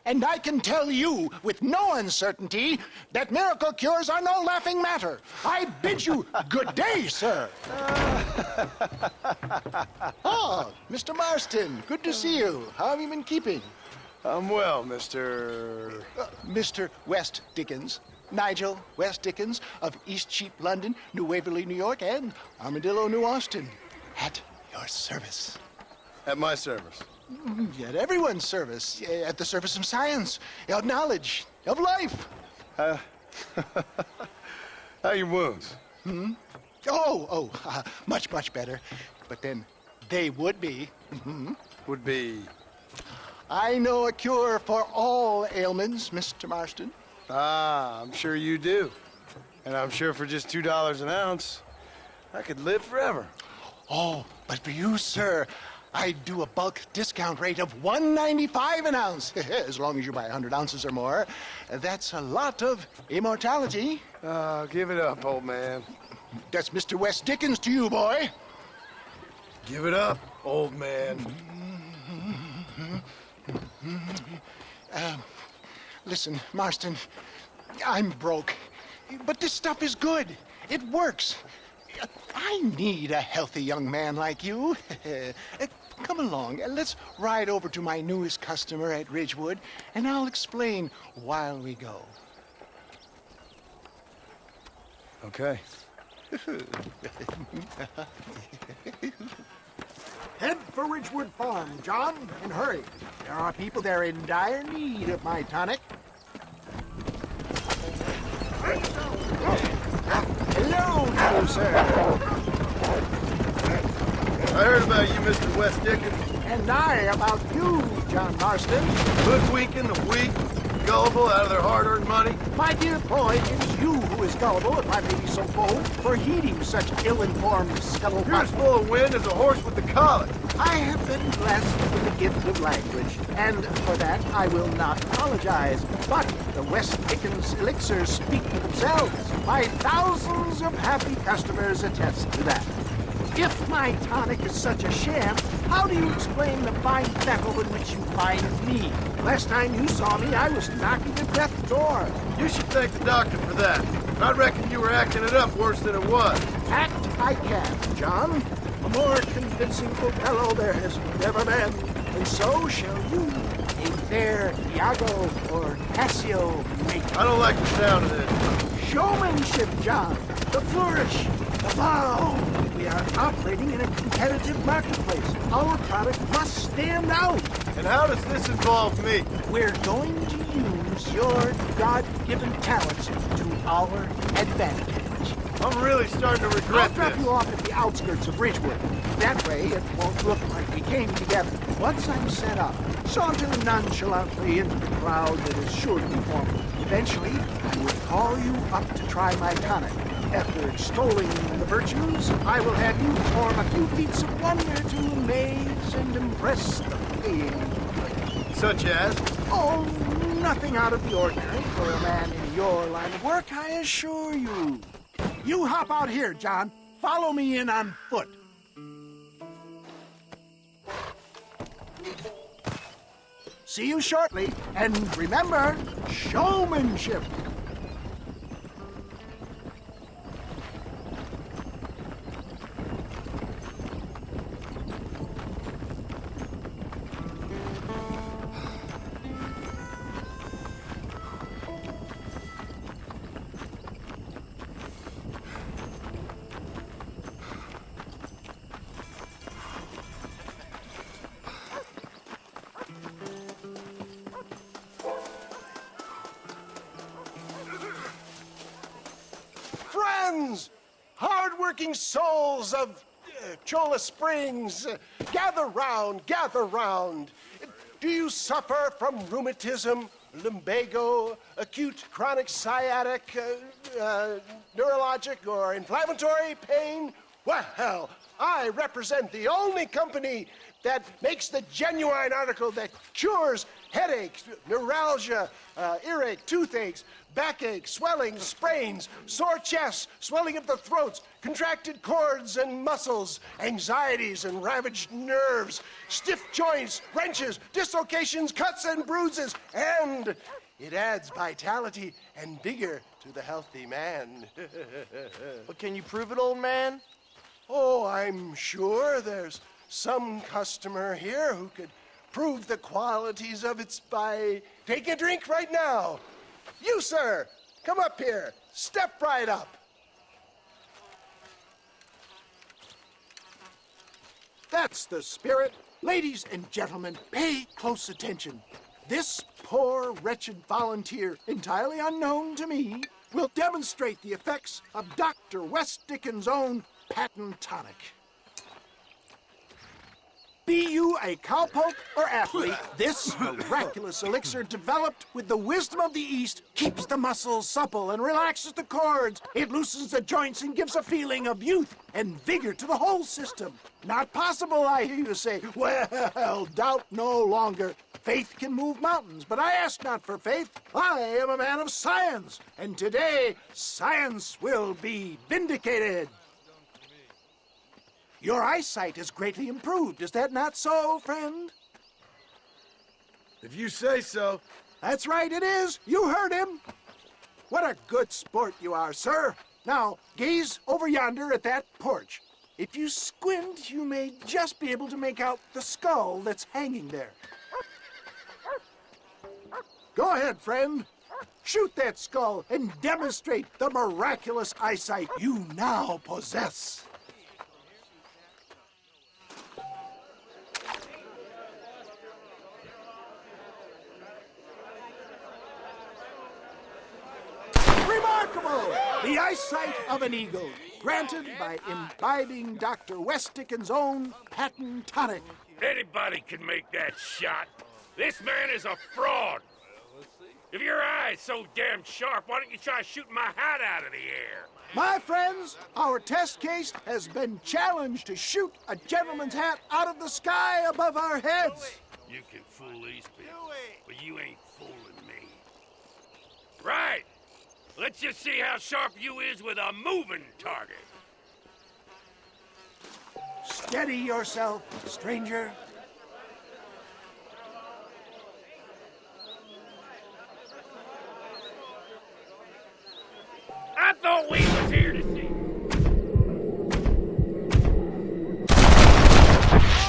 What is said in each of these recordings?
And I can tell you with no uncertainty that miracle cures are no laughing matter. I bid you good day, sir. Oh, Mr. Marston, good to see you. How have you been keeping? I'm well, Mr. Mr. West Dickens. Nigel West Dickens of Eastcheap, London, New Waverly, New York, and Armadillo, New Austin. At your service. At my service. At everyone's service. At the service of science, of knowledge, of life. How are your wounds? Much, much better. But then they would be. Would be... I know a cure for all ailments, Mr. Marston. Ah, I'm sure you do. And I'm sure for just $2 an ounce, I could live forever. Oh, but for you, sir, I'd do a bulk discount rate of $1.95 an ounce, as long as you buy 100 ounces or more. That's a lot of immortality. Give it up, old man. That's Mr. West Dickens to you, boy. Give it up, old man. Listen, Marston, I'm broke, but this stuff is good. It works. I need a healthy young man like you. Come along, let's ride over to my newest customer at Ridgewood, and I'll explain while we go. Okay. Head for Ridgewood Farm, John, and hurry. There are people there in dire need of my tonic. Hello to you, sir. I heard about you, Mr. West Dickens. And I about you, John Marston. Hoodwinking the weak, gullible out of their hard-earned money. My dear boy, it is you who is gullible, if I may be so bold, for heeding such ill-informed You're scuttlebutt. as full of wind as a horse with the collar. I have been blessed with the gift of language, and for that I will not apologize. But the West Dickens elixirs speak for themselves. My thousands of happy customers attest to that. If my tonic is such a sham, how do you explain the fine fettle in which you find me? Last time you saw me, I was knocking at death's door. You should thank the doctor for that. I reckon you were acting it up worse than it was. Act I can, John. A more convincing Othello there has never been, and so shall you, a fair Iago or Cassio make. I don't like the sound of this. Showmanship, John. The flourish, the bow. We are operating in a competitive marketplace. Our product must stand out. And how does this involve me? We're going to use your God-given talents to our advantage. I'm really starting to regret I'll drop this. you off at the outskirts of Ridgewood. That way, it won't look like we came together. Once I'm set up, saunter nonchalantly into the crowd that is sure to be forming. Eventually, I will call you up to try my tonic. After extolling the virtues, I will have you perform a few feats of wonder to amaze and impress the paying. Such as? Oh, nothing out of the ordinary for a man in your line of work, I assure you. You hop out here, John. Follow me in on foot. See you shortly, and remember, showmanship. Friends, hard-working souls of Cholla Springs, gather round, gather round. Do you suffer from rheumatism, lumbago, acute chronic sciatic, neurologic, or inflammatory pain? Well, I represent the only company that makes the genuine article that cures headaches, neuralgia, earache, toothaches, backache, swelling, sprains, sore chests, swelling of the throats, contracted cords and muscles, anxieties and ravaged nerves, stiff joints, wrenches, dislocations, cuts and bruises, and it adds vitality and vigor to the healthy man. But can you prove it, old man? Oh, I'm sure there's some customer here who could prove the qualities of it by taking a drink right now. You, sir, come up here. Step right up. That's the spirit. Ladies and gentlemen, pay close attention. This poor, wretched volunteer, entirely unknown to me, will demonstrate the effects of Dr. West Dickens' own patent tonic. Be you a cowpoke or athlete, this miraculous elixir developed with the wisdom of the East keeps the muscles supple and relaxes the cords. It loosens the joints and gives a feeling of youth and vigor to the whole system. Not possible, I hear you say. Well, doubt no longer. Faith can move mountains, but I ask not for faith. I am a man of science, and today science will be vindicated. Your eyesight has greatly improved. Is that not so, friend? If you say so. That's right, it is. You heard him. What a good sport you are, sir. Now, gaze over yonder at that porch. If you squint, you may just be able to make out the skull that's hanging there. Go ahead, friend. Shoot that skull and demonstrate the miraculous eyesight you now possess. Remarkable! The eyesight of an eagle, granted by imbibing Dr. West Dickens' own patent tonic. Anybody can make that shot. This man is a fraud. If your eye's so damn sharp, why don't you try shooting my hat out of the air? My friends, our test case has been challenged to shoot a gentleman's hat out of the sky above our heads. You can fool these people, but you ain't fooling me. Right. Let's just see how sharp you is with a moving target. Steady yourself, stranger. I thought we was here to see.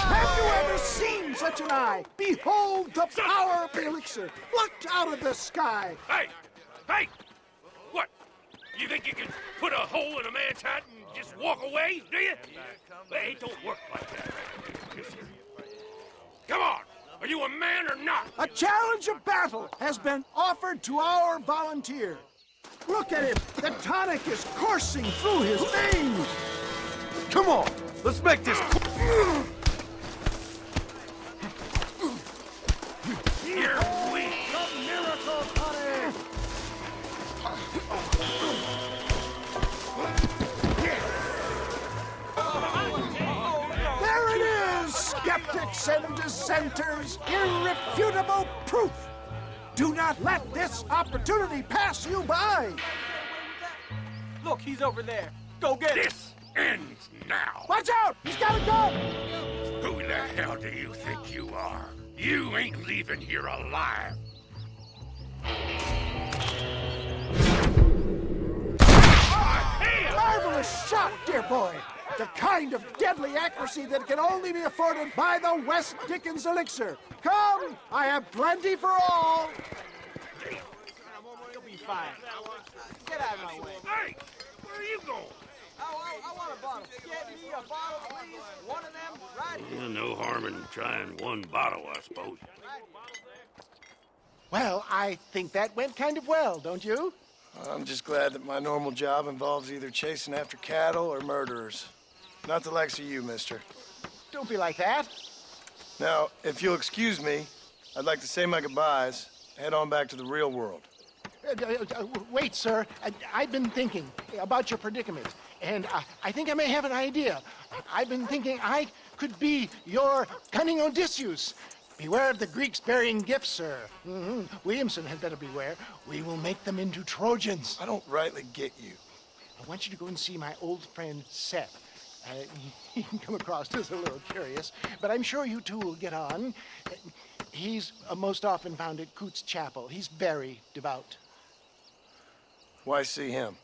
Have you ever seen such an eye? Behold the power of the elixir, plucked out of the sky. Hey! Hey! What? You think you can put a hole in a man's hat and just walk away, do you? Hey, it don't work like that. Come on! Are you a man or not? A challenge of battle has been offered to our volunteer. Look at him! The tonic is coursing through his veins! Come on, let's make this. You're weak. The miracle tonic! There it is, skeptics and dissenters! Irrefutable proof! Do not let this opportunity pass you by! Look, he's over there. Go get him. This ends now. Watch out! He's got a gun! Who the hell do you think you are? You ain't leaving here alive. Marvelous shot, dear boy! The kind of deadly accuracy that can only be afforded by the West Dickens elixir. Come, I have plenty for all. You'll be fine. Get out of my way. Hey, where are you going? I want a bottle. Get me a bottle, please. One of them, right here. No harm in trying one bottle, I suppose. Well, I think that went kind of well, don't you? I'm just glad that my normal job involves either chasing after cattle or murderers. Not the likes of you, mister. Don't be like that. Now, if you'll excuse me, I'd like to say my goodbyes, head on back to the real world. Wait, sir. I've been thinking about your predicament, and I think I may have an idea. I've been thinking I could be your cunning Odysseus. Beware of the Greeks bearing gifts, sir. Williamson had better beware. We will make them into Trojans. I don't rightly get you. I want you to go and see my old friend Seth. He can come across as a little curious, but I'm sure you two will get on. He's most often found at Coots Chapel. He's very devout. Why see him?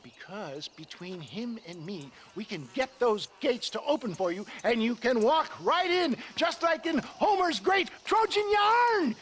Because between him and me, we can get those gates to open for you, and you can walk right in, just like in Homer's great Trojan yarn!